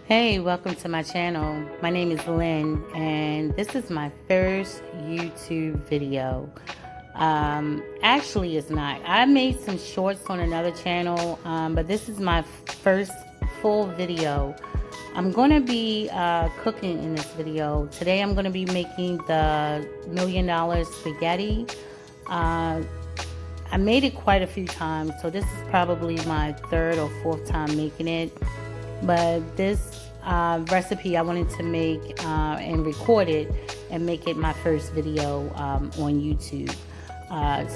Hey, welcome to my channel. My name is Lynn, and this is my first YouTube video. Actually, it's not. I made some shorts on another channel, but this is my first full video. I'm going to be cooking in this video. Today, I'm going to be making the $1,000,000 spaghetti. I made it quite a few times, so this is probably my third or fourth time making it. But this recipe I wanted to make and record it and make it my first video on YouTube.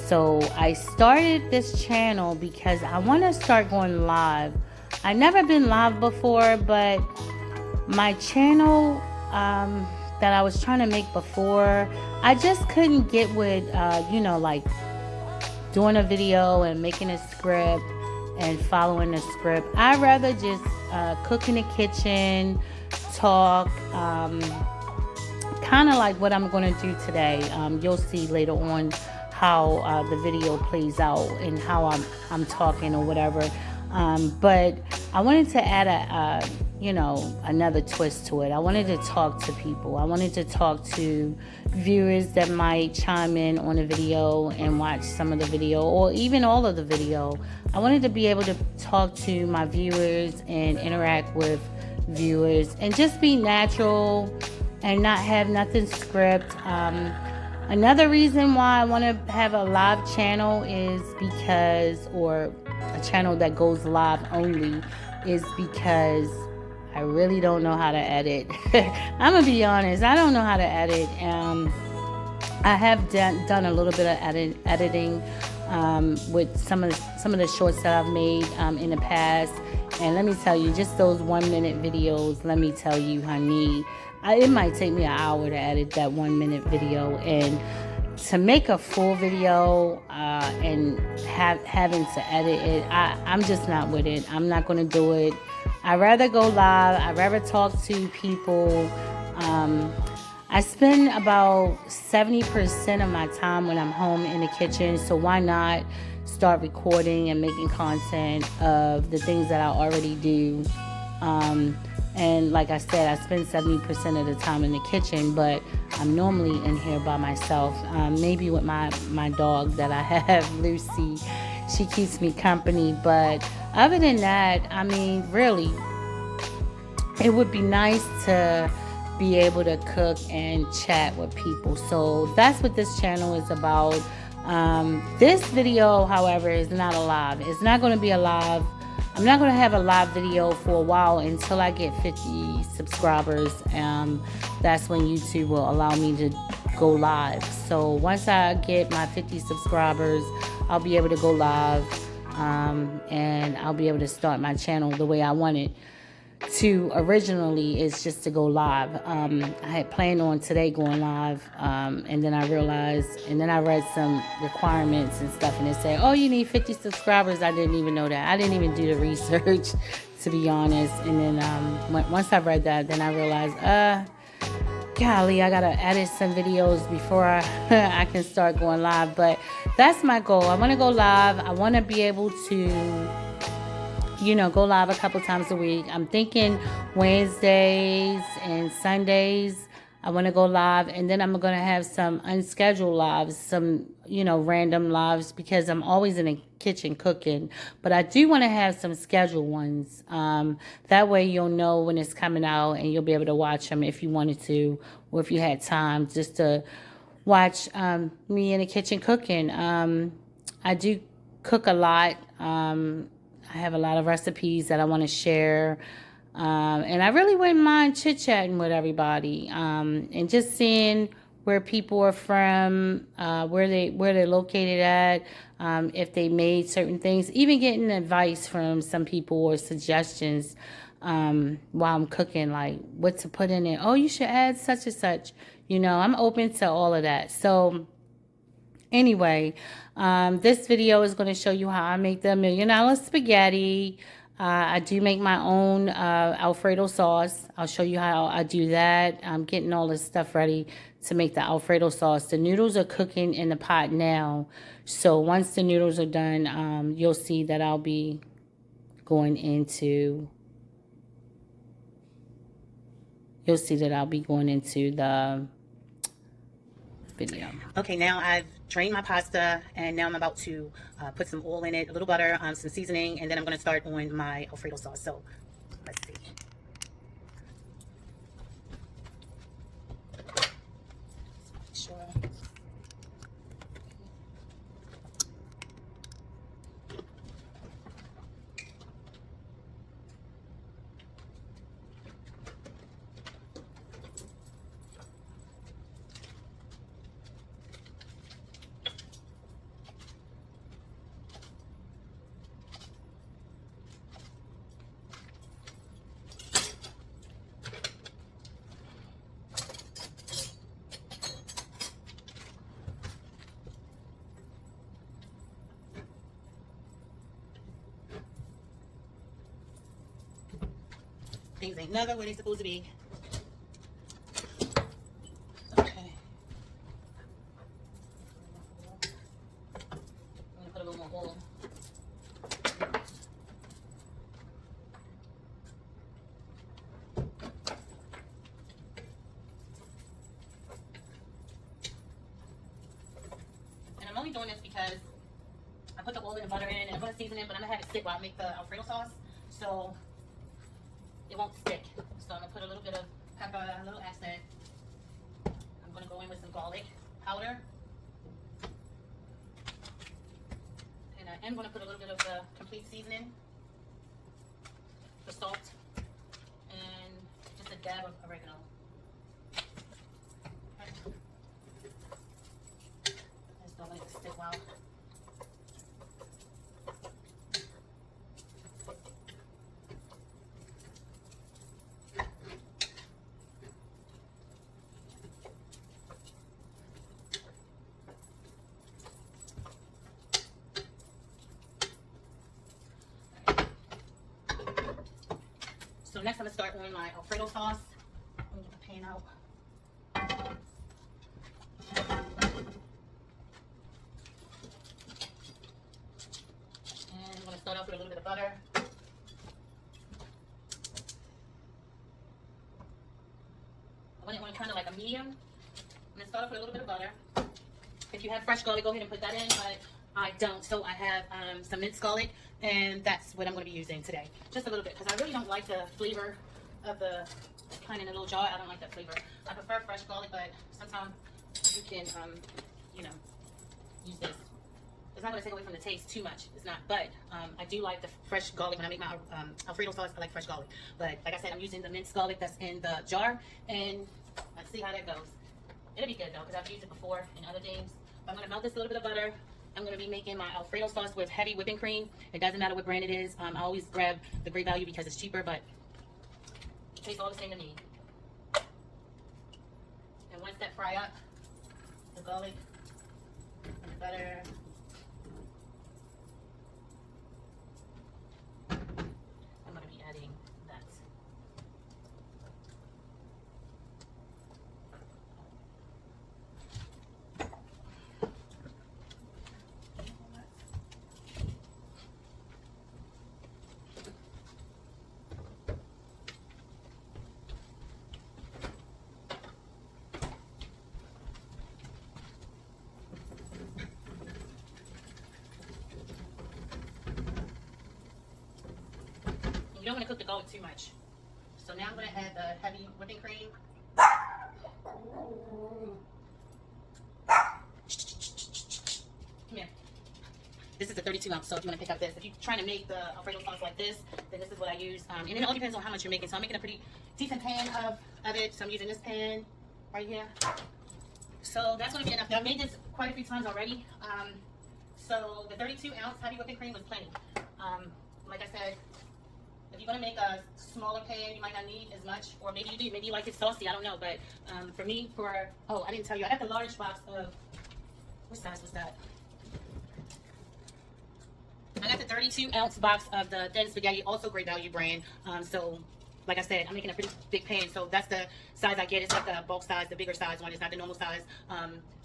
So I started this channel because I want to start going live. I've never been live before, but my channel that I was trying to make before, I just couldn't get with, like doing a video and making a script and following the script. I'd rather just cook in the kitchen, talk, kind of like what I'm going to do today. You'll see later on how the video plays out and how I'm talking or whatever. But I wanted to add another twist to it. I wanted to talk to people. I wanted to talk to viewers that might chime in on a video and watch some of the video or even all of the video. I wanted to be able to talk to my viewers and interact with viewers and just be natural and not have nothing script. Another reason why I want to have a live channel is because, or a channel that goes live only, is because I really don't know how to edit. I'm gonna be honest, I don't know how to edit. I have done a little bit of editing with some of the shorts that I've made in the past, and let me tell you, just those 1-minute videos, let me tell you, honey, it might take me an hour to edit that 1-minute video, and to make a full video and having to edit it, I'm just not with it. I'm not going to do it. I'd rather go live. I'd rather talk to people. I spend about 70% of my time when I'm home in the kitchen, so why not start recording and making content of the things that I already do. And like I said, I spend 70% of the time in the kitchen, but I'm normally in here by myself, maybe with my dog that I have, Lucy. She keeps me company, but other than that, I mean, really, it would be nice to be able to cook and chat with people. So that's what this channel is about. This video, however, is not a live. It's not going to be a live. I'm not going to have a live video for a while until I get 50 subscribers. That's when YouTube will allow me to go live. So once I get my 50 subscribers, I'll be able to go live, and I'll be able to start my channel the way I want it to originally, is just to go live. I had planned on today going live, and then I realized, and then I read some requirements and stuff, and it said, oh, you need 50 subscribers. I didn't even know that. I didn't even do the research, to be honest. And then once I read that, then I realized, golly, I gotta edit some videos before I can start going live. But that's my goal. I want to go live. I want to be able to go live a couple times a week. I'm thinking Wednesdays and Sundays I want to go live, and then I'm going to have some unscheduled lives, some, random lives, because I'm always in the kitchen cooking, but I do want to have some scheduled ones. That way you'll know when it's coming out, and you'll be able to watch them if you wanted to, or if you had time just to watch me in the kitchen cooking. I do cook a lot. I have a lot of recipes that I want to share. And I really wouldn't mind chit-chatting with everybody, and just seeing where people are from, where they're located at, if they made certain things, even getting advice from some people or suggestions while I'm cooking, like what to put in it. Oh, you should add such and such. I'm open to all of that. So anyway, this video is going to show you how I make the $1,000,000 spaghetti. I do make my own Alfredo sauce. I'll show you how I do that. I'm getting all this stuff ready to make the Alfredo sauce. The noodles are cooking in the pot now. So once the noodles are done, you'll see that I'll be going into you'll see that I'll be going into the video. Okay, now I've drained my pasta, and now I'm about to put some oil in it, a little butter, some seasoning, and then I'm going to start on my Alfredo sauce. So let's see. Sure. Things ain't never where they supposed to be. Okay. I'm gonna put a little more oil. And I'm only doing this because I put the oil and the butter in, and I'm gonna season it, but I'm gonna have it sit while I make the Alfredo sauce, so it won't stick. So I'm gonna put a little bit of pepper, a little accent. I'm gonna go in with some garlic powder. And I am gonna put a little bit of the complete seasoning, the salt, and just a dab of oregano. Okay. Just don't let it stick well. So next I'm going to start on my Alfredo sauce. I'm going to get the pan out. And I'm going to start off with a little bit of butter. I want it kind of like a medium. I'm going to start off with a little bit of butter. If you have fresh garlic, go ahead and put that in, but I don't. So I have some minced garlic, and that's what I'm going to be using today. Just a little bit, because I really don't like the flavor of the kind in a little jar. I don't like that flavor. I prefer fresh garlic, but sometimes you can, you know, use this. It's not going to take away from the taste too much. It's not, but I do like the fresh garlic. When I make my Alfredo sauce, I like fresh garlic. But like I said, I'm using the minced garlic that's in the jar, and let's see how that goes. It'll be good though, because I've used it before in other things. I'm going to melt this little bit of butter. I'm going to be making my Alfredo sauce with heavy whipping cream. It doesn't matter what brand it is. I always grab the Great Value because it's cheaper, but it tastes all the same to me. And once that fry up, the garlic and the butter, I'm going to be adding that. You don't want to cook the garlic too much. So now I'm going to add the heavy whipping cream. Come here. This is the 32 ounce, so if you want to pick up this. If you're trying to make the Alfredo sauce like this, then this is what I use. And it all depends on how much you're making. So I'm making a pretty decent pan of it. So I'm using this pan right here. So that's going to be enough. Now, I've made this quite a few times already. So the 32 ounce heavy whipping cream was plenty. Like I said, if you're going to make a smaller pan, you might not need as much, or maybe you do. Maybe you like it saucy, I don't know. But for me, oh, I didn't tell you, I got the large box of, what size was that? I got the 32 ounce box of the thin spaghetti, also Great Value brand. So, like I said, I'm making a pretty big pan, so that's the size I get. It's like the bulk size, the bigger size one. It's not the normal size.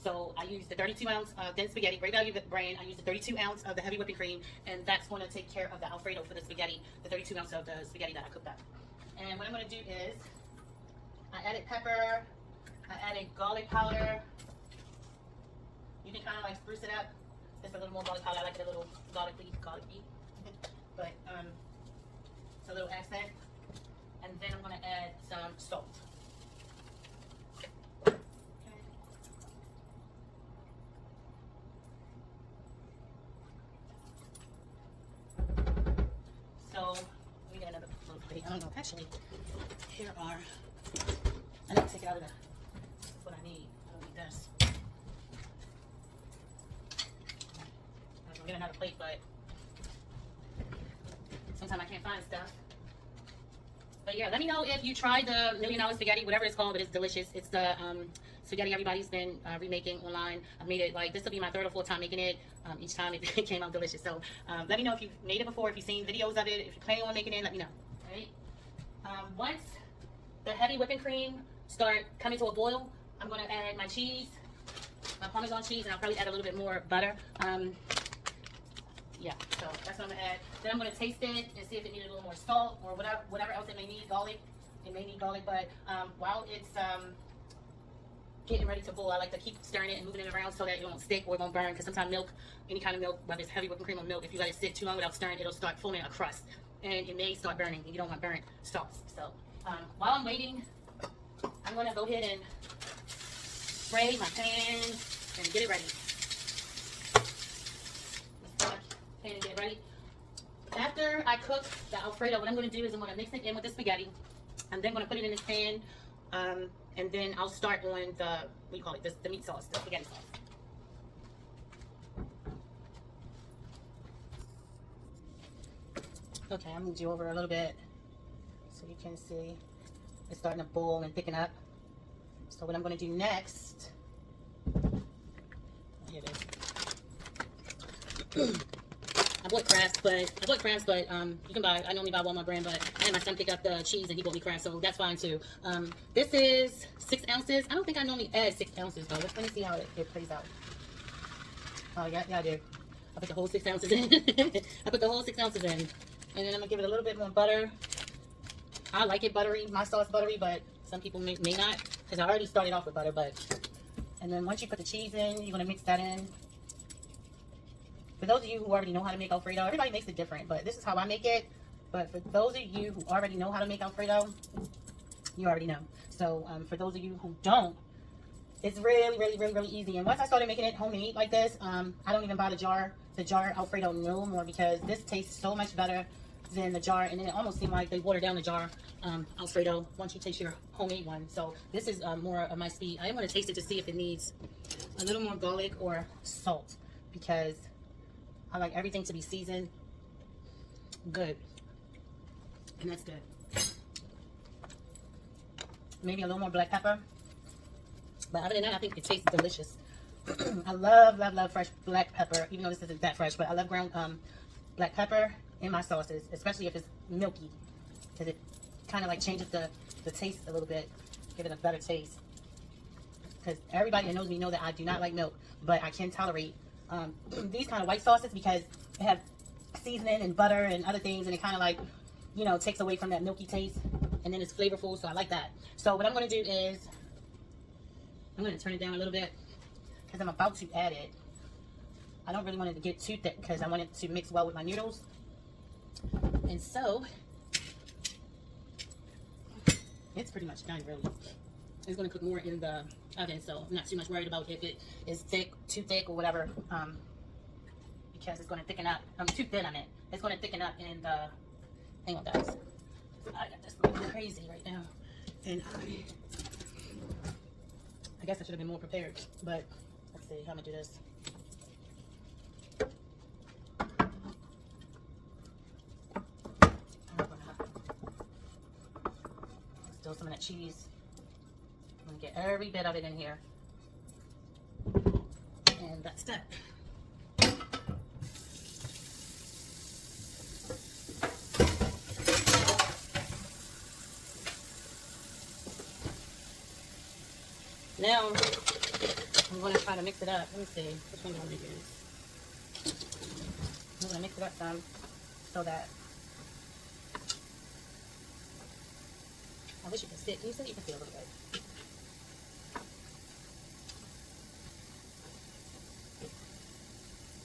So I use the 32 ounce thin spaghetti, Great Value brand. I use the 32 ounce of the heavy whipping cream, and that's going to take care of the Alfredo for the spaghetti, the 32 ounce of the spaghetti that I cooked up. And what I'm going to do is I added pepper. I added garlic powder. You can kind of like spruce it up. Just a little more garlic powder. I like it a little garlicky. But it's a little accent. And then I'm gonna add some salt. Okay. So let me get another little plate. I don't know. Actually, here are. I need to take it out of there. That's what I need. I don't need this. I'm gonna get another plate, but sometimes I can't find stuff. But yeah, let me know if you tried the $1 Million spaghetti, whatever it's called, but it's delicious. It's the spaghetti everybody's been remaking online. I've made it like, this will be my 3rd or 4th time making it. Each time it came out delicious. So let me know if you've made it before, if you've seen videos of it, if you're planning on making it, let me know. All right. Once the heavy whipping cream start coming to a boil, I'm going to add my cheese, my Parmesan cheese, and I'll probably add a little bit more butter. Yeah, so that's what I'm gonna add. Then I'm gonna taste it and see if it needed a little more salt or whatever else it may need. Garlic, it may need garlic, but while it's getting ready to boil, I like to keep stirring it and moving it around so that it won't stick or it won't burn. Because sometimes milk, any kind of milk, whether it's heavy whipping cream or milk, if you let it sit too long without stirring, it'll start forming a crust and it may start burning. And you don't want burnt sauce. So while I'm waiting, I'm gonna go ahead and spray my pan and get it ready. And get it ready. After I cook the Alfredo, what I'm going to do is I'm going to mix it in with the spaghetti. I'm then going to put it in this pan, and then I'll start on the, what do you call it, the meat sauce, the spaghetti sauce. Okay, I moved you over a little bit so you can see it's starting to boil and thicken up. So what I'm going to do next, here it is. I bought Kraft, but you can buy, I normally buy Walmart brand, but I had my son pick up the cheese and he bought me Kraft, so that's fine too. This is 6 ounces. I don't think I normally add 6 ounces though. Let me see how it plays out. Oh yeah, I do. I put the whole 6 ounces in. I put the whole 6 ounces in. And then I'm gonna give it a little bit more butter. I like it buttery, my sauce buttery, but some people may not, because I already started off with butter, and then once you put the cheese in, you're gonna mix that in. For those of you who already know how to make Alfredo, everybody makes it different, but this is how I make it. But for those of you who already know how to make Alfredo, you already know. So for those of you who don't, it's really, really, really, really easy. And once I started making it homemade like this, I don't even buy the jar Alfredo no more, because this tastes so much better than the jar. And then it almost seemed like they watered down the jar Alfredo once you taste your homemade one. So this is more of my speed. I am going to taste it to see if it needs a little more garlic or salt, because I like everything to be seasoned good, and that's good. Maybe a little more black pepper, but other than that, I think it tastes delicious. I love fresh black pepper, even though this isn't that fresh, but I love ground black pepper in my sauces, especially if it's milky, because it kind of like changes the taste a little bit, give it a better taste. Because everybody that knows me know that I do not like milk, but I can tolerate these kind of white sauces, because it have seasoning and butter and other things, and it kind of like, you know, takes away from that milky taste, and then it's flavorful, so I like that. So what I'm going to do is I'm going to turn it down a little bit, because I'm about to add it. I don't really want it to get too thick, because I want it to mix well with my noodles. And so it's pretty much done, really. It's going to cook more in the oven, so I'm not too much worried about if it is too thick or whatever, because it's going to thicken up. Too thin, I meant. It's going to thicken up in the, hang on guys, I got this going crazy right now, and I guess I should have been more prepared, but let's see how I'm going to do this. Still some of that cheese. I'm gonna get every bit of it in here, and that's that. Now I'm gonna try to mix it up. Let me see which one do I want to use. I'm gonna mix it up some so that I wish you could sit. Can you see? You can see a little bit.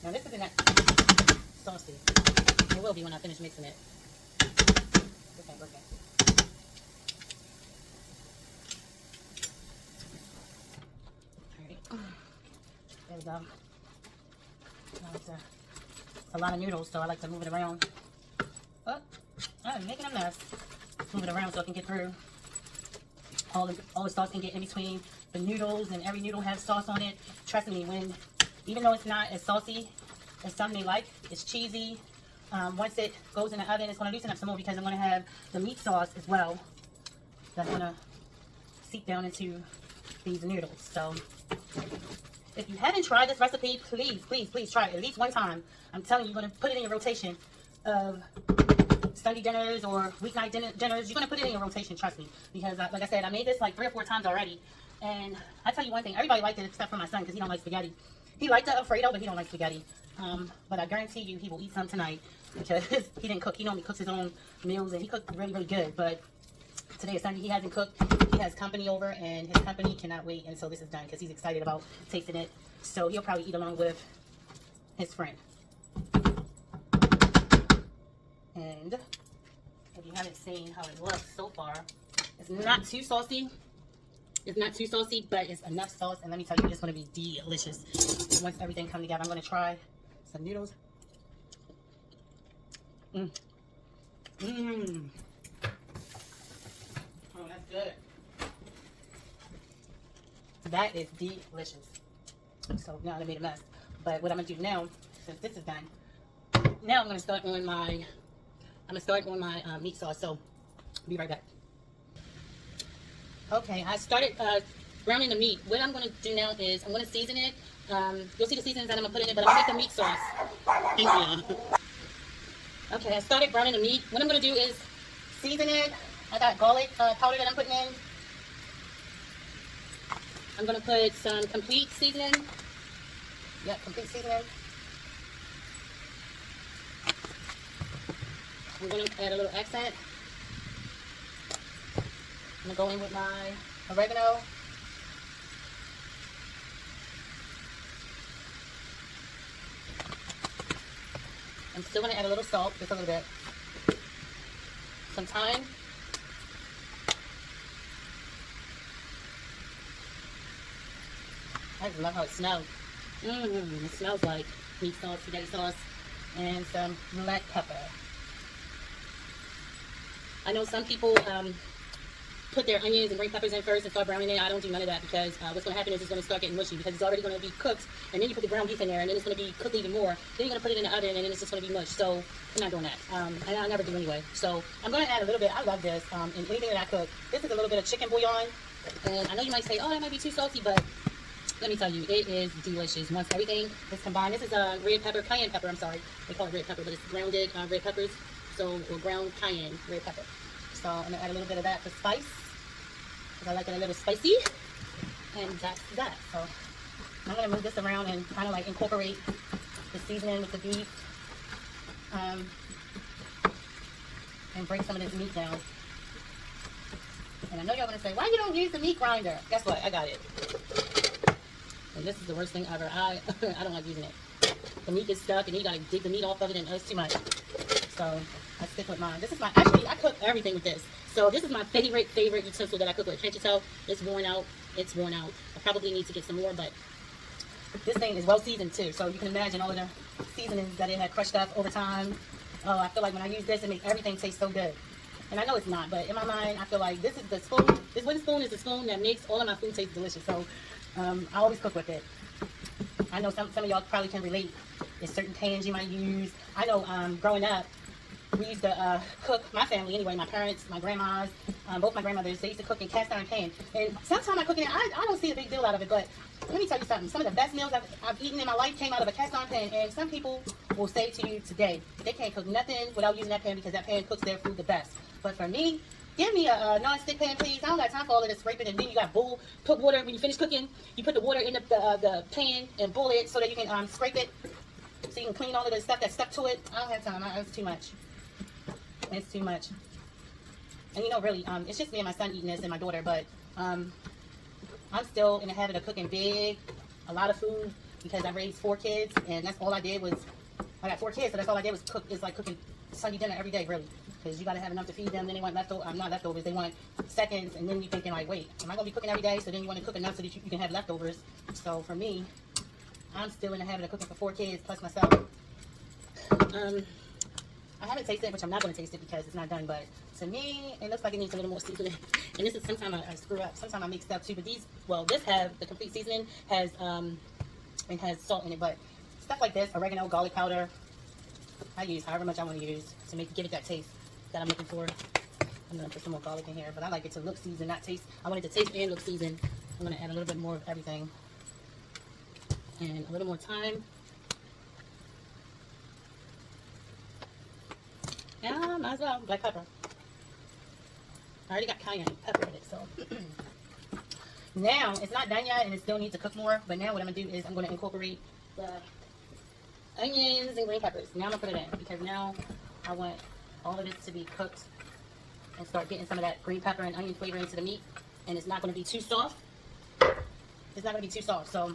Now this isn't that saucy. It will be when I finish mixing it. This ain't working. Alright. There we go. Now it's a lot of noodles, so I like to move it around. Oh, I'm making a mess. Move it around so it can get through. All the sauce can get in between the noodles, and every noodle has sauce on it. Trust me, even though it's not as saucy as some may like, it's cheesy. Once it goes in the oven, it's going to loosen up some more because I'm going to have the meat sauce as well. That's going to seep down into these noodles. So if you haven't tried this recipe, please, please, please try it at least one time. I'm telling you, you're going to put it in your rotation of Sunday dinners or weeknight dinners. You're going to put it in your rotation, trust me. Because, like I said, I made this like 3 or 4 times already. And I tell you one thing, everybody liked it except for my son because he don't like spaghetti. He liked the Alfredo, but he don't like spaghetti. But I guarantee you he will eat some tonight because he didn't cook. He normally cooks his own meals, and he cooked really, really good. But today is Sunday. He hasn't cooked. He has company over, and his company cannot wait until this is done because he's excited about tasting it. So he'll probably eat along with his friend. And if you haven't seen how it looks so far, it's not too saucy. It's not too saucy, but it's enough sauce. And let me tell you, it's going to be delicious. Once everything comes together, I'm going to try some noodles. Oh, that's good. That is delicious. So now I made a mess. But what I'm going to do now, since this is done, now I'm going to start on my meat sauce. So be right back. Okay, I started browning the meat. What I'm going to do now is I'm going to season it. You'll see the seasonings that I'm going to put in it, but I'm going to make the meat sauce. Okay, I started browning the meat. What I'm going to do is season it. I got garlic powder that I'm putting in. I'm going to put some complete seasoning. Yep, complete seasoning. I'm going to add a little accent. I'm going to go in with my oregano. I'm still going to add a little salt, just a little bit. Some thyme. I love how it smells. It smells like meat sauce, spaghetti sauce, and some black pepper. I know some people put their onions and green peppers in first and start browning it. I don't do none of that because what's going to happen is it's going to start getting mushy because it's already going to be cooked, and then you put the ground beef in there, and then it's going to be cooked even more. Then you're going to put it in the oven, and then it's just going to be mush. So I'm not doing that. And I never do anyway. So I'm going to add a little bit. I love this in anything that I cook. This is a little bit of chicken bouillon, and I know you might say, oh, that might be too salty, but let me tell you, it is delicious. Once everything is combined, this is red pepper, cayenne pepper. I'm sorry, they call it red pepper, but it's grounded red peppers. So or ground cayenne red pepper. So I'm gonna add a little bit of that for spice, because I like it a little spicy, and that's that. So I'm gonna move this around and kind of like incorporate the seasoning with the beef, and break some of this meat down. And I know y'all gonna say, why you don't use the meat grinder? Guess what? I got it. And this is the worst thing ever. I don't like using it. The meat gets stuck, and then you gotta dig the meat off of it, and it's too much. So I stick with mine. This is actually I cook everything with this. So this is my favorite utensil that I cook with. Can't you tell? It's worn out. It's worn out. I probably need to get some more, but this thing is well seasoned too. So you can imagine all of the seasonings that it had crushed up over time. Oh, I feel like when I use this, it makes everything taste so good. And I know it's not, but in my mind, I feel like this is the spoon. This wooden spoon is the spoon that makes all of my food taste delicious. So I always cook with it. I know some of y'all probably can relate. There's certain pans you might use. I know growing up, we used to cook, my family anyway, my parents, my grandmas, both my grandmothers, they used to cook in cast iron pan. And sometimes I cook in it, I don't see a big deal out of it, but let me tell you something. Some of the best meals I've eaten in my life came out of a cast iron pan. And some people will say to you today, they can't cook nothing without using that pan because that pan cooks their food the best. But for me, give me a non-stick pan, please. I don't got time for all of this scraping, and then you got bowl. Put water when you finish cooking. You put the water in the pan and boil it so that you can scrape it, so you can clean all of the stuff that's stuck to it. I don't have time. It's too much. It's too much. And you know, really, it's just me and my son eating this and my daughter, but I'm still in the habit of cooking a lot of food, because I raised 4 kids, and that's all I did was, I got 4 kids, so that's all I did was cook, is like cooking Sunday dinner every day, really, because you got to have enough to feed them. Then they want leftovers, not leftovers, they want seconds, and then you're thinking like, wait, am I going to be cooking every day? So then you want to cook enough so that you can have leftovers. So for me, I'm still in the habit of cooking for 4 kids plus myself. I haven't tasted it, which I'm not going to taste it because it's not done, but to me, it looks like it needs a little more seasoning. And this is, sometimes I screw up, sometimes I mix stuff too, but these, well, this have the complete seasoning, has it has salt in it, but stuff like this, oregano, garlic powder, I use however much I want to use to give it that taste that I'm looking for. I'm going to put some more garlic in here, but I like it to look seasoned, not taste. I want it to taste and look seasoned. I'm going to add a little bit more of everything and a little more thyme. Yeah, might as well. Black pepper. I already got cayenne pepper in it, so. Now, it's not done yet, and it still needs to cook more, but now what I'm going to do is I'm going to incorporate the onions and green peppers. Now I'm going to put it in, because now I want all of this to be cooked and start getting some of that green pepper and onion flavor into the meat, and it's not going to be too soft. It's not going to be too soft, so,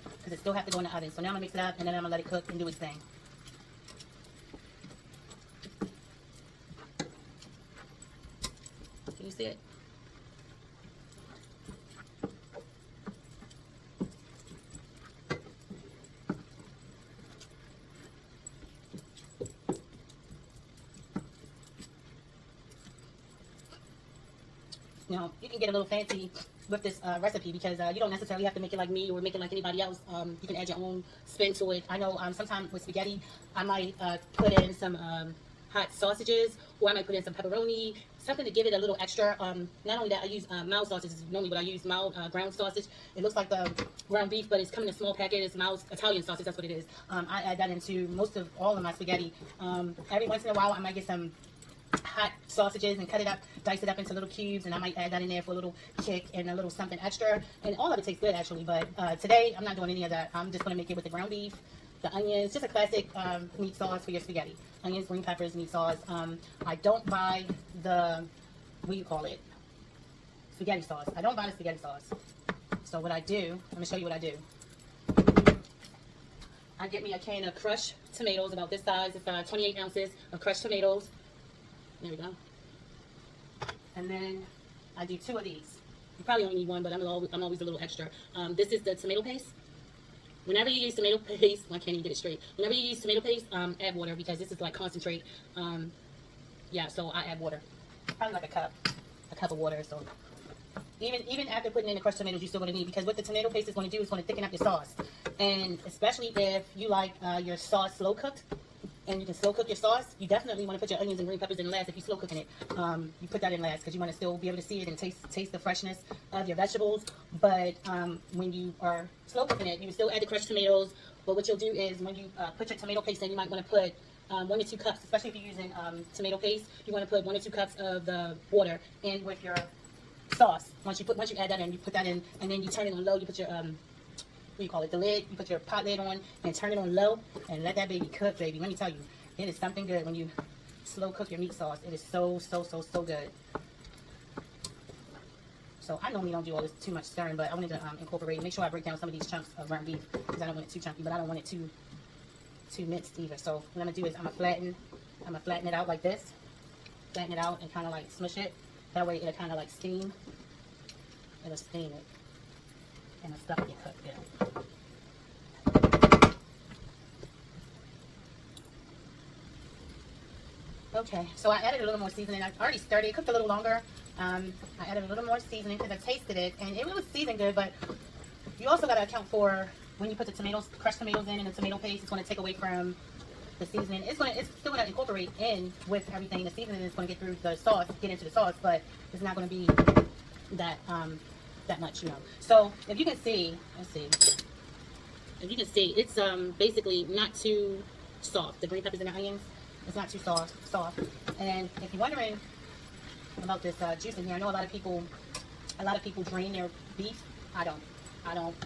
because it still has to go in the oven. So now I'm going to mix it up, and then I'm going to let it cook and do its thing. Can you see it? Now, you can get a little fancy with this recipe, because you don't necessarily have to make it like me or make it like anybody else. You can add your own spin to it. I know sometimes with spaghetti, I might put in some hot sausages, or I might put in some pepperoni, something to give it a little extra. Not only that, I use mild sausages normally, but I use mild ground sausage. It looks like the ground beef, but it's coming in a small packet. It's mild Italian sausage, that's what it is. I add that into all of my spaghetti. Every once in a while, I might get some hot sausages and cut it up, dice it up into little cubes, and I might add that in there for a little kick and a little something extra. And all of it tastes good, actually, but today I'm not doing any of that. I'm just going to make it with the ground beef, the onions, just a classic meat sauce for your spaghetti. Onions, green peppers, meat sauce. I don't buy the, what do you call it? Spaghetti sauce. I don't buy the spaghetti sauce. So what I do, I'm going to show you what I do. I get me a can of crushed tomatoes, about this size. It's 28 ounces of crushed tomatoes. There we go. And then I do 2 of these. You probably only need 1, but I'm always a little extra. This is the tomato paste. Whenever you use tomato paste, I can't even get it straight. Whenever you use tomato paste, add water, because this is like concentrate. Yeah, so I add water. Probably like a cup of water. So even after putting in the crushed tomatoes, you're still going to need, because what the tomato paste is going to do is going to thicken up your sauce. And especially if you like your sauce slow cooked, and you can slow cook your sauce, you definitely want to put your onions and green peppers in last. If you're slow cooking it, you put that in last, because you want to still be able to see it and taste the freshness of your vegetables. But when you are slow cooking it, you will still add the crushed tomatoes. But what you'll do is, when you put your tomato paste in, you might want to put 1 or 2 cups, especially if you're using tomato paste. You want to put 1 or 2 cups of the water in with your sauce. Once you add that in, you put that in, and then you turn it on low. You put your what do you call it, the lid. You put your pot lid on and turn it on low and let that baby cook, baby. Let me tell you, it is something good when you slow cook your meat sauce. It is so good. So I normally don't do all this too much stirring, but I wanted to incorporate, make sure I break down some of these chunks of ground beef, because I don't want it too chunky, but I don't want it too minced either. So what I'm gonna do is I'm gonna flatten it out like this, flatten it out and kind of like smush it. That way it'll kind of like steam. It'll steam it. And the stuff will get cooked good. Okay, so I added a little more seasoning. I already stirred it. It cooked a little longer. I added a little more seasoning because I tasted it, and it was seasoned good, but you also got to account for when you put the tomatoes, crushed tomatoes in and the tomato paste, it's going to take away from the seasoning. It's still going to incorporate in with everything. The seasoning is going to get through the sauce, get into the sauce, but it's not going to be that much, you know. So if you can see, let's see. If you can see, it's basically not too soft. The green peppers and the onions, it's not too soft. And if you're wondering about this juice in here, I know a lot of people drain their beef. I don't.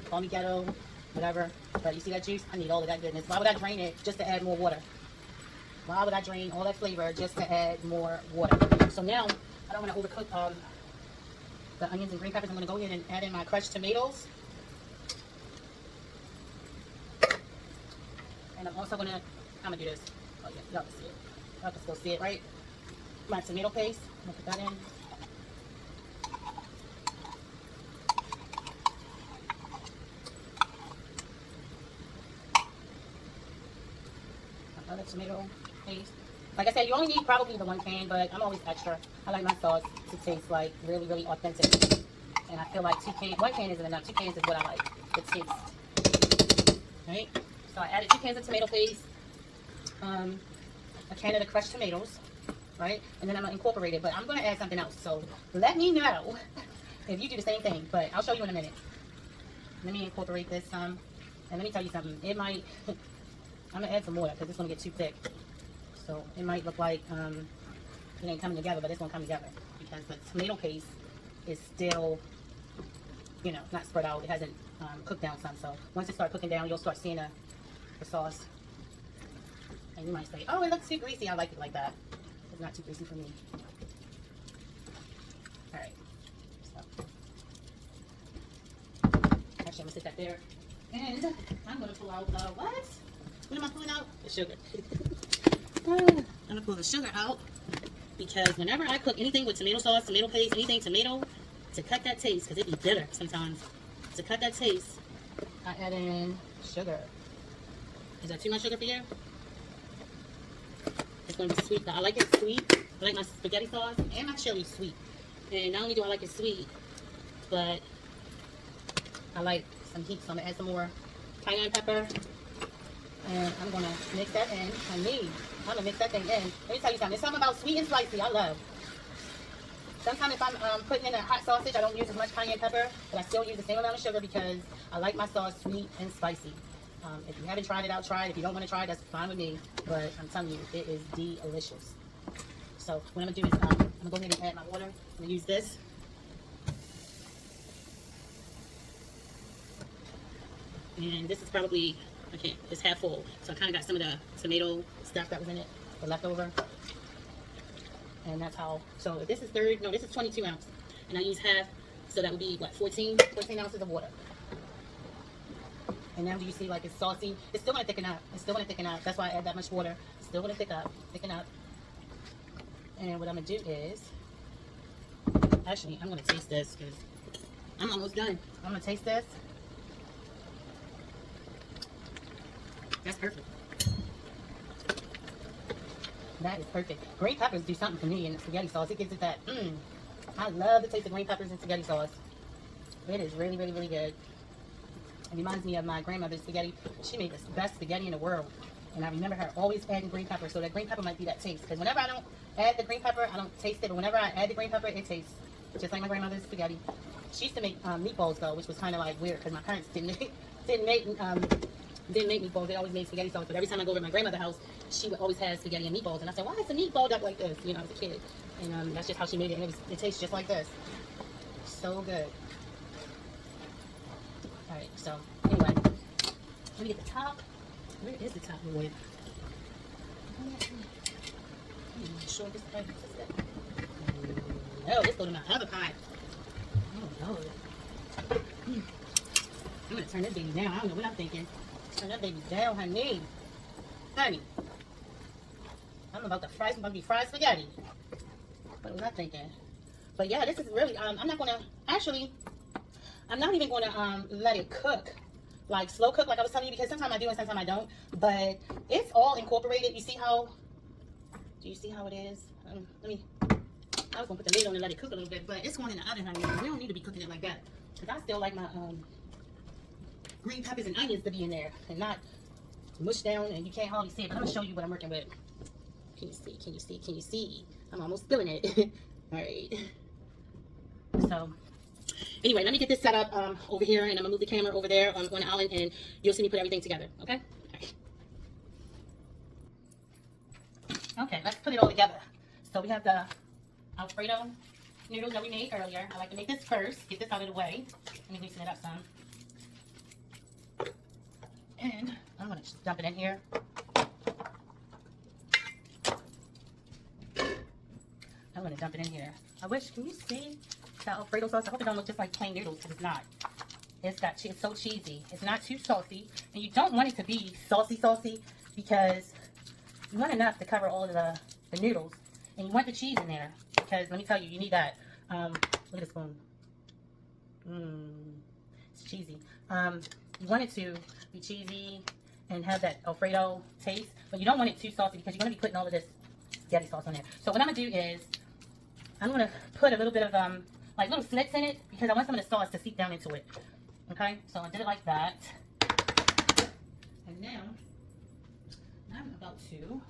Call me ghetto, whatever. But you see that juice? I need all of that goodness. Why would I drain it just to add more water? Why would I drain all that flavor just to add more water? So now I don't want to overcook the onions and green peppers. I'm going to go ahead and add in my crushed tomatoes. And I'm also going to, I'm going to do this. Oh yeah, y'all can see it. Y'all can still see it, right? My tomato paste. I'm going to put that in. Another tomato paste. Like I said, you only need probably the 1 can, but I'm always extra. I like my sauce to taste like really, really authentic. And I feel like 1 can isn't enough. 2 cans is what I like. The taste. Right? So I added 2 cans of tomato paste, a can of the crushed tomatoes, right? And then I'm gonna incorporate it. But I'm gonna add something else. So let me know if you do the same thing. But I'll show you in a minute. Let me incorporate this some. And let me tell you something. It might. I'm gonna add some water because it's gonna get too thick. So it might look like it ain't coming together, but it's gonna come together because the tomato paste is still, you know, not spread out. It hasn't cooked down some. So once it starts cooking down, you'll start seeing the sauce. And you might say, "Oh, it looks too greasy." I like it like that. It's not too greasy for me. All right. So actually, I'm gonna sit that there, and I'm gonna pull out the what? What am I pulling out? The sugar. I'm gonna pull the sugar out because whenever I cook anything with tomato sauce, tomato paste, anything tomato, to cut that taste, because it be bitter sometimes, to cut that taste, I add in sugar. Is that too much sugar for you? It's gonna be sweet. I like it sweet. I like my spaghetti sauce and my chili sweet. And not only do I like it sweet, but I like some heat, so I'm gonna add some more cayenne pepper. And I'm gonna mix that in. I'm gonna mix that thing in. Let me tell you something. There's something about sweet and spicy I love. Sometimes if I'm putting in a hot sausage, I don't use as much cayenne pepper, but I still use the same amount of sugar because I like my sauce sweet and spicy. If you haven't tried it out, try it. If you don't want to try it, that's fine with me. But I'm telling you, it is delicious. So what I'm gonna do is I'm gonna go ahead and add my water. I'm gonna use this. And this is probably, it's half full. So I kind of got some of the tomato stuff that was in it, the leftover. And that's how, so if this is this is 22 ounce. And I use half, so that would be what, 14 ounces of water. And now do you see like it's saucy? It's still gonna thicken up. It's still gonna thicken up. That's why I add that much water. It's still gonna thicken up. And what I'm gonna do is, actually, I'm gonna taste this because I'm almost done. I'm gonna taste this. That's perfect. That is perfect. Green peppers do something for me in the spaghetti sauce. It gives it that, I love the taste of green peppers in spaghetti sauce. It is really, really, really good. It reminds me of my grandmother's spaghetti. She made the best spaghetti in the world. And I remember her always adding green pepper. So that green pepper might be that taste. Because whenever I don't add the green pepper, I don't taste it. But whenever I add the green pepper, it tastes just like my grandmother's spaghetti. She used to make meatballs though, which was kind of like weird because my parents didn't make meatballs. They always made spaghetti sauce. But every time I go over to my grandmother's house, she would always have spaghetti and meatballs. And I said, why is the meatball up like this? You know, as a kid. And that's just how she made it. And it tastes just like this. So good. Alright, so anyway, let me get the top. Where is the top of it? Sure this is it. No, let's go to my other pot. Oh Lord. I'm gonna turn this baby down. I don't know what I'm thinking. Turn that baby down, honey. Honey. I'm about to fry some fried spaghetti. What was I thinking? But yeah, this is really I'm not even gonna let it cook. Like slow cook like I was telling you, because sometimes I do and sometimes I don't. But it's all incorporated. You see how, do you see how it is? I was gonna put the lid on and let it cook a little bit, but it's going in the oven, honey. We don't need to be cooking it like that. Because I still like my green peppers and onions to be in there and not mushed down and you can't hardly see it. But I'm gonna show you what I'm working with. Can you see? Can you see? Can you see? I'm almost spilling it. Alright. So anyway, let me get this set up over here, and I'm gonna move the camera over there on the island, and you'll see me put everything together. Okay? Right. Okay, let's put it all together. So we have the Alfredo noodles that we made earlier. I like to make this first. Get this out of the way. Let me loosen it up some. And I'm gonna just dump it in here. I'm gonna dump it in here. I wish, can you see that Alfredo sauce? I hope it don't look just like plain noodles, because it's not. It's so cheesy. It's not too saucy, and you don't want it to be saucy because you want enough to cover all of the noodles, and you want the cheese in there because let me tell you, you need that. Look at the spoon. It's cheesy. You want it to be cheesy and have that Alfredo taste, but you don't want it too saucy because you're going to be putting all of this spaghetti sauce on there. So what I'm going to do is I'm going to put a little bit of like little slits in it because I want some of the sauce to seep down into it. Okay, so I did it like that. And now I'm about to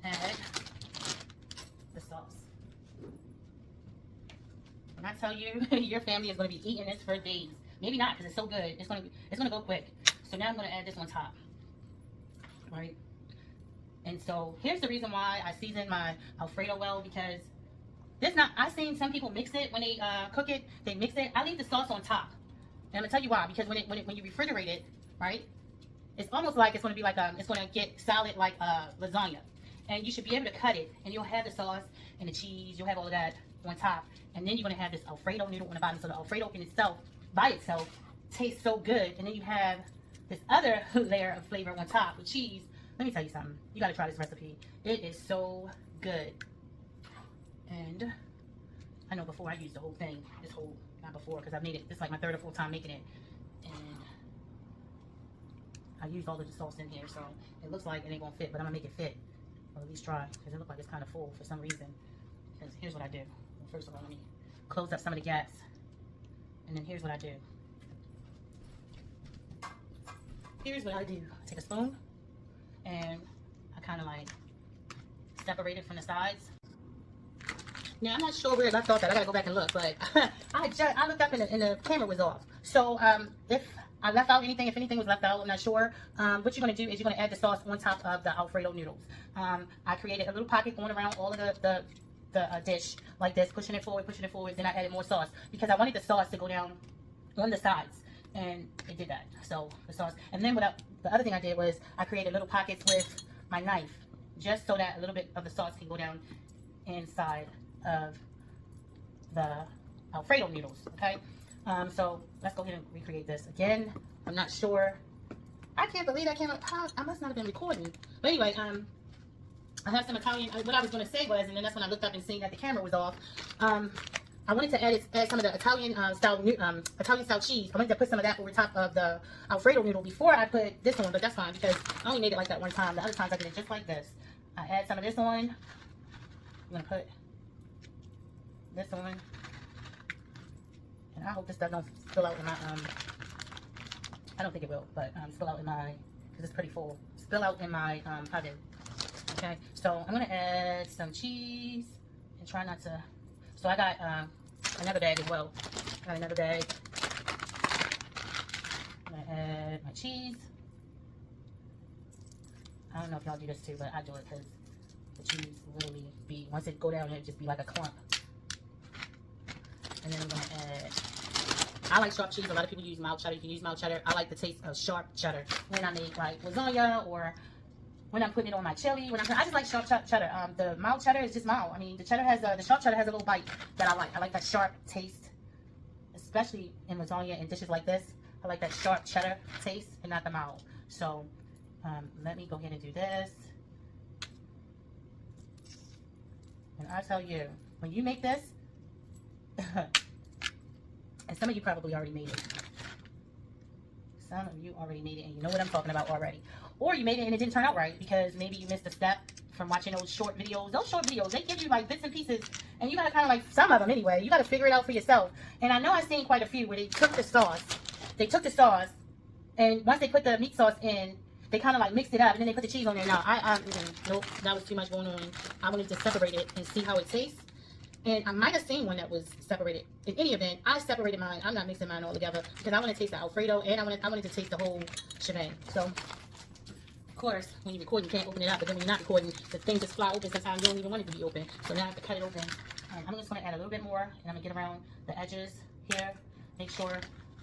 add the sauce. When I tell you, your family is going to be eating this for days. Maybe not, because it's so good. It's going to go quick. So now I'm going to add this on top, right? And so here's the reason why I season my Alfredo well, because I've seen some people mix it when they cook it. They mix it. I leave the sauce on top, and I'm gonna tell you why. Because when you refrigerate it, right, it's almost like it's gonna be like it's gonna get solid like lasagna, and you should be able to cut it, and you'll have the sauce and the cheese. You'll have all of that on top, and then you're gonna have this Alfredo noodle on the bottom. So the Alfredo in itself, by itself, tastes so good, and then you have this other layer of flavor on top with cheese. Let me tell you something. You gotta try this recipe. It is so good. And I know before I used the whole thing, not before, because I've made it, this is like my third or fourth time making it. And I used all of the sauce in here, so it looks like it ain't gonna fit, but I'm gonna make it fit. Or at least try, because it looks like it's kind of full for some reason. Because here's what I do. Well, first of all, let me close up some of the gaps. And then here's what I do. Here's what I do. I take a spoon, and I kind of like separate it from the sides. Now, I'm not sure where it left off at. I gotta go back and look, but I looked up and the camera was off. So if I left out anything, if anything was left out, I'm not sure. What you're gonna do is you're gonna add the sauce on top of the Alfredo noodles. I created a little pocket going around all of the dish like this, pushing it forward. Then I added more sauce because I wanted the sauce to go down on the sides, and it did that. So the sauce, and then the other thing I did was I created little pockets with my knife, just so that a little bit of the sauce can go down inside of the Alfredo noodles. Okay, so let's go ahead and recreate this again. I'm not sure. I can't believe I must not have been recording. But anyway, I have some Italian. What I was going to say was, and then that's when I looked up and seen that the camera was off. I wanted to add some of the Italian style cheese. I wanted to put some of that over top of the Alfredo noodle before I put this on, but that's fine because I only made it like that one time. The other times I did it just like this. I add some of this on. I'm gonna put this on, and I hope this doesn't spill out in my I don't think it will, but spill out in my, because it's pretty full. Spill out in my oven. Okay, so I'm gonna add some cheese and try not to. So I got another bag as well. I got another bag. I'm gonna add my cheese. I don't know if y'all do this too, but I do it because the cheese literally be, once it go down, it just be like a clump. And then I'm gonna add, I like sharp cheese. A lot of people use mild cheddar. You can use mild cheddar. I like the taste of sharp cheddar when I make like lasagna or when I'm putting it on my chili. I just like sharp cheddar. The mild cheddar is just mild. I mean, the cheddar has the sharp cheddar has a little bite that I like. I like that sharp taste, especially in lasagna and dishes like this. I like that sharp cheddar taste and not the mild. So let me go ahead and do this. And I tell you, when you make this, and some of you probably already made it. Some of you already made it and you know what I'm talking about already. Or you made it and it didn't turn out right because maybe you missed a step from watching those short videos. Those short videos, they give you like bits and pieces and you gotta kind of like, some of them anyway, you gotta figure it out for yourself. And I know I've seen quite a few where they took the sauce and once they put the meat sauce in, they kind of like mixed it up and then they put the cheese on there. Now, nope, that was too much going on. I wanted to separate it and see how it tastes. And I might have seen one that was separated. In any event, I separated mine. I'm not mixing mine all together because I want to taste the Alfredo and I wanted to taste the whole shebang. So, of course, when you record, you can't open it up. But then when you're not recording, the thing just fly open. Sometimes you don't even want it to be open. So now I have to cut it open. I'm just going to add a little bit more. And I'm going to get around the edges here. Make sure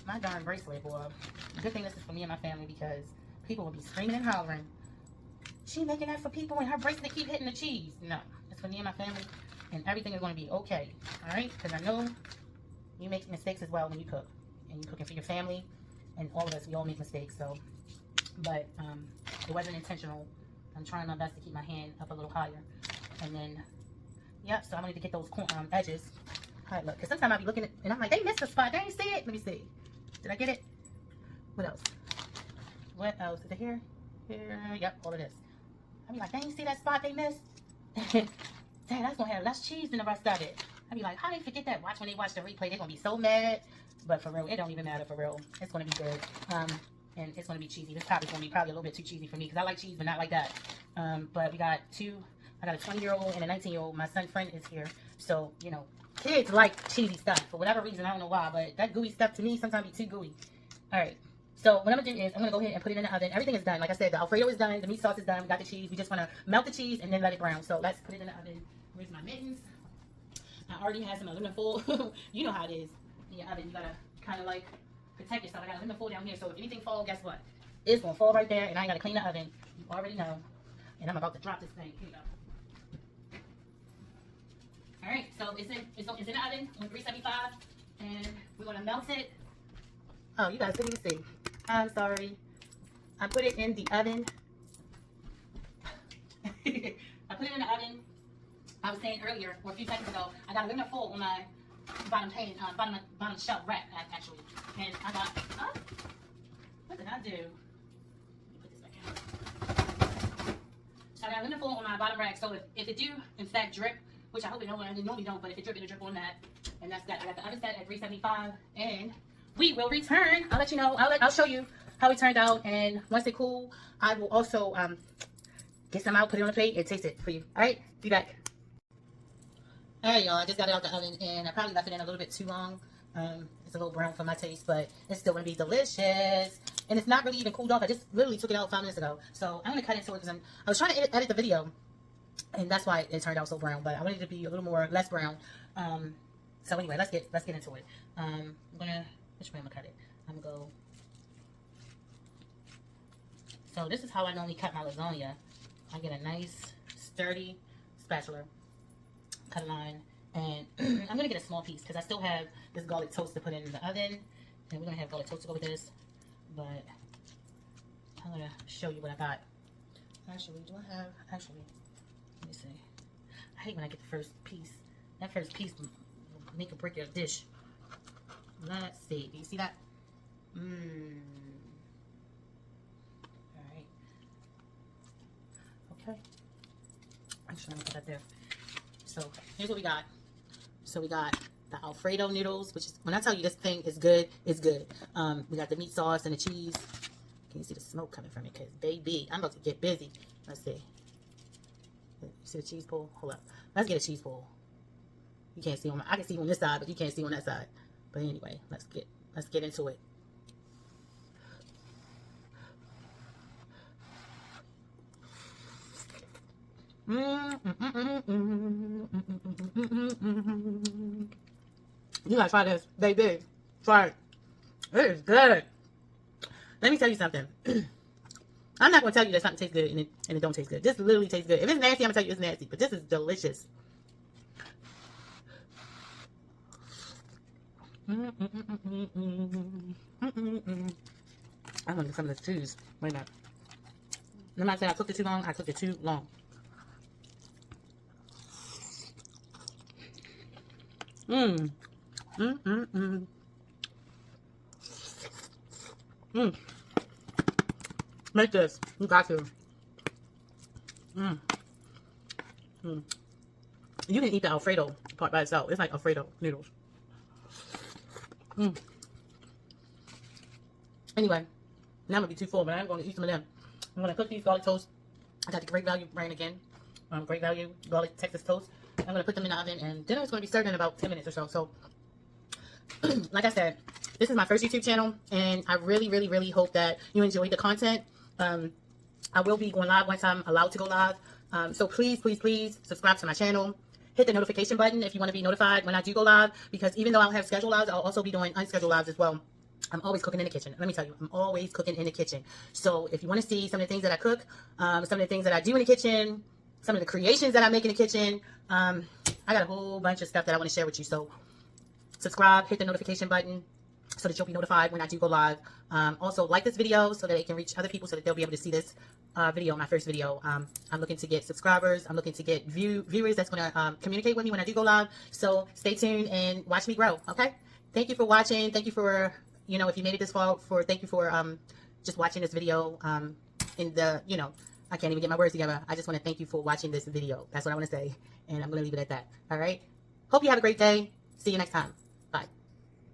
my darn bracelet, boy. The good thing this is for me and my family because people will be screaming and hollering. She making that for people and her bracelet keep hitting the cheese. No, it's for me and my family. and everything is going to be okay. All right, because I know you make mistakes as well when you cook, and you're cooking for your family, and all of us, we all make mistakes. So, but it wasn't intentional. I'm trying my best to keep my hand up a little higher, and then yep. So I wanted to get those edges. All right, look, because sometimes I'll be looking at, and I'm like, they missed a spot. They ain't see it. Let me see. Did I get it? What else? What else? Is it here? Here. Yep, all of this. I be like, they ain't see that spot they missed. Dang, that's gonna have less cheese than the rest of it. I be like, how they forget that? Watch when they watch the replay, they're gonna be so mad. But for real, it don't even matter for real. It's gonna be good. And it's gonna be cheesy. This top is gonna be probably a little bit too cheesy for me because I like cheese, but not like that. But we got I got a 20-year-old and a 19-year-old. My son's friend is here, so you know, kids like cheesy stuff for whatever reason. I don't know why, but that gooey stuff to me sometimes be too gooey. All right. So what I'm gonna do is I'm gonna go ahead and put it in the oven. Everything is done. Like I said, the Alfredo is done. The meat sauce is done. We got the cheese. We just wanna melt the cheese and then let it brown. So let's put it in the oven. Where's my mittens? I already have some aluminum foil. You know how it is in your oven. You gotta kind of like protect yourself. I got aluminum foil down here, so if anything falls, guess what? It's gonna fall right there, and I ain't gotta clean the oven. You already know. And I'm about to drop this thing. Here you go. All right, so it's in the oven on 375, and we're gonna melt it. Oh, you guys couldn't even see. I'm sorry. I put it in the oven. I put it in the oven. I was saying earlier, or a few seconds ago, I got aluminum foil on my bottom shelf rack, actually. And I got, what did I do? Let me put this back in. So I got aluminum foil on my bottom rack, so if it do, in fact, drip, which I hope it don't, I normally don't, but if it drip, it'll drip on that. And that's that. I got the oven set at 375, and we will return. I'll let you know. I'll show you how it turned out, and once it's cool, I will also get some out, put it on a plate, and taste it for you. All right, be back. All right, y'all. I just got it out the oven, and I probably left it in a little bit too long. It's a little brown for my taste, but it's still gonna be delicious. And it's not really even cooled off. I just literally took it out 5 minutes ago, so I'm gonna cut into it because I was trying to edit the video, and that's why it turned out so brown. But I wanted it to be a little more less brown. So anyway, let's get into it. I'm gonna. Which way I'm gonna cut it? I'm gonna go. So this is how I normally cut my lasagna. I get a nice, sturdy spatula, cut a line, and I'm gonna get a small piece because I still have this garlic toast to put in the oven, and we're gonna have garlic toast to go with this. But I'm gonna show you what I got. Actually, do I have? Actually, let me see. I hate when I get the first piece. That first piece will make or break your dish. Let's see. Do you see that? All right. Okay. Actually, I'm gonna put that there. So here's what we got. So we got the Alfredo noodles, which is, when I tell you this thing is good, it's good. We got the meat sauce and the cheese. Can you see the smoke coming from it? Because baby, I'm about to get busy. Let's see. You see the cheese pull? Hold up. Let's get a cheese pull. You can't see on I can see on this side, but you can't see on that side. But anyway, let's get into it. You gotta try this, baby. Try it. It is good. Let me tell you something. I'm not gonna tell you that something tastes good and it don't taste good. This literally tastes good. If it's nasty, I'm gonna tell you it's nasty. But this is delicious. I'm gonna get some of this cheese. Wait a minute. I'm not saying I cooked it too long. I cooked it too long. Make this. You got to. You can eat the Alfredo part by itself. It's like Alfredo noodles. Anyway, now I'm gonna be too full, but I'm gonna eat some of them. I'm gonna cook these garlic toast. I got the Great Value brand again. Great Value garlic Texas toast. I'm gonna put them in the oven, and dinner is gonna be served in about 10 minutes or so. So, like I said, this is my first YouTube channel, and I really, really, really hope that you enjoyed the content. I will be going live once I'm allowed to go live. So please, please, please subscribe to my channel. Hit the notification button if you want to be notified when I do go live, because even though I'll have scheduled lives, I'll also be doing unscheduled lives as well. I'm always cooking in the kitchen. Let me tell you, I'm always cooking in the kitchen. So if you want to see some of the things that I cook, some of the things that I do in the kitchen, some of the creations that I make in the kitchen. I got a whole bunch of stuff that I want to share with you. So subscribe, hit the notification button so that you'll be notified when I do go live. Also, like this video so that it can reach other people so that they'll be able to see this video, my first video. I'm looking to get subscribers. I'm looking to get viewers that's going to communicate with me when I do go live. So stay tuned and watch me grow, okay? Thank you for watching. Thank you for, if you made it this far, thank you for just watching this video. I can't even get my words together. I just want to thank you for watching this video. That's what I want to say. And I'm going to leave it at that. All right? Hope you have a great day. See you next time.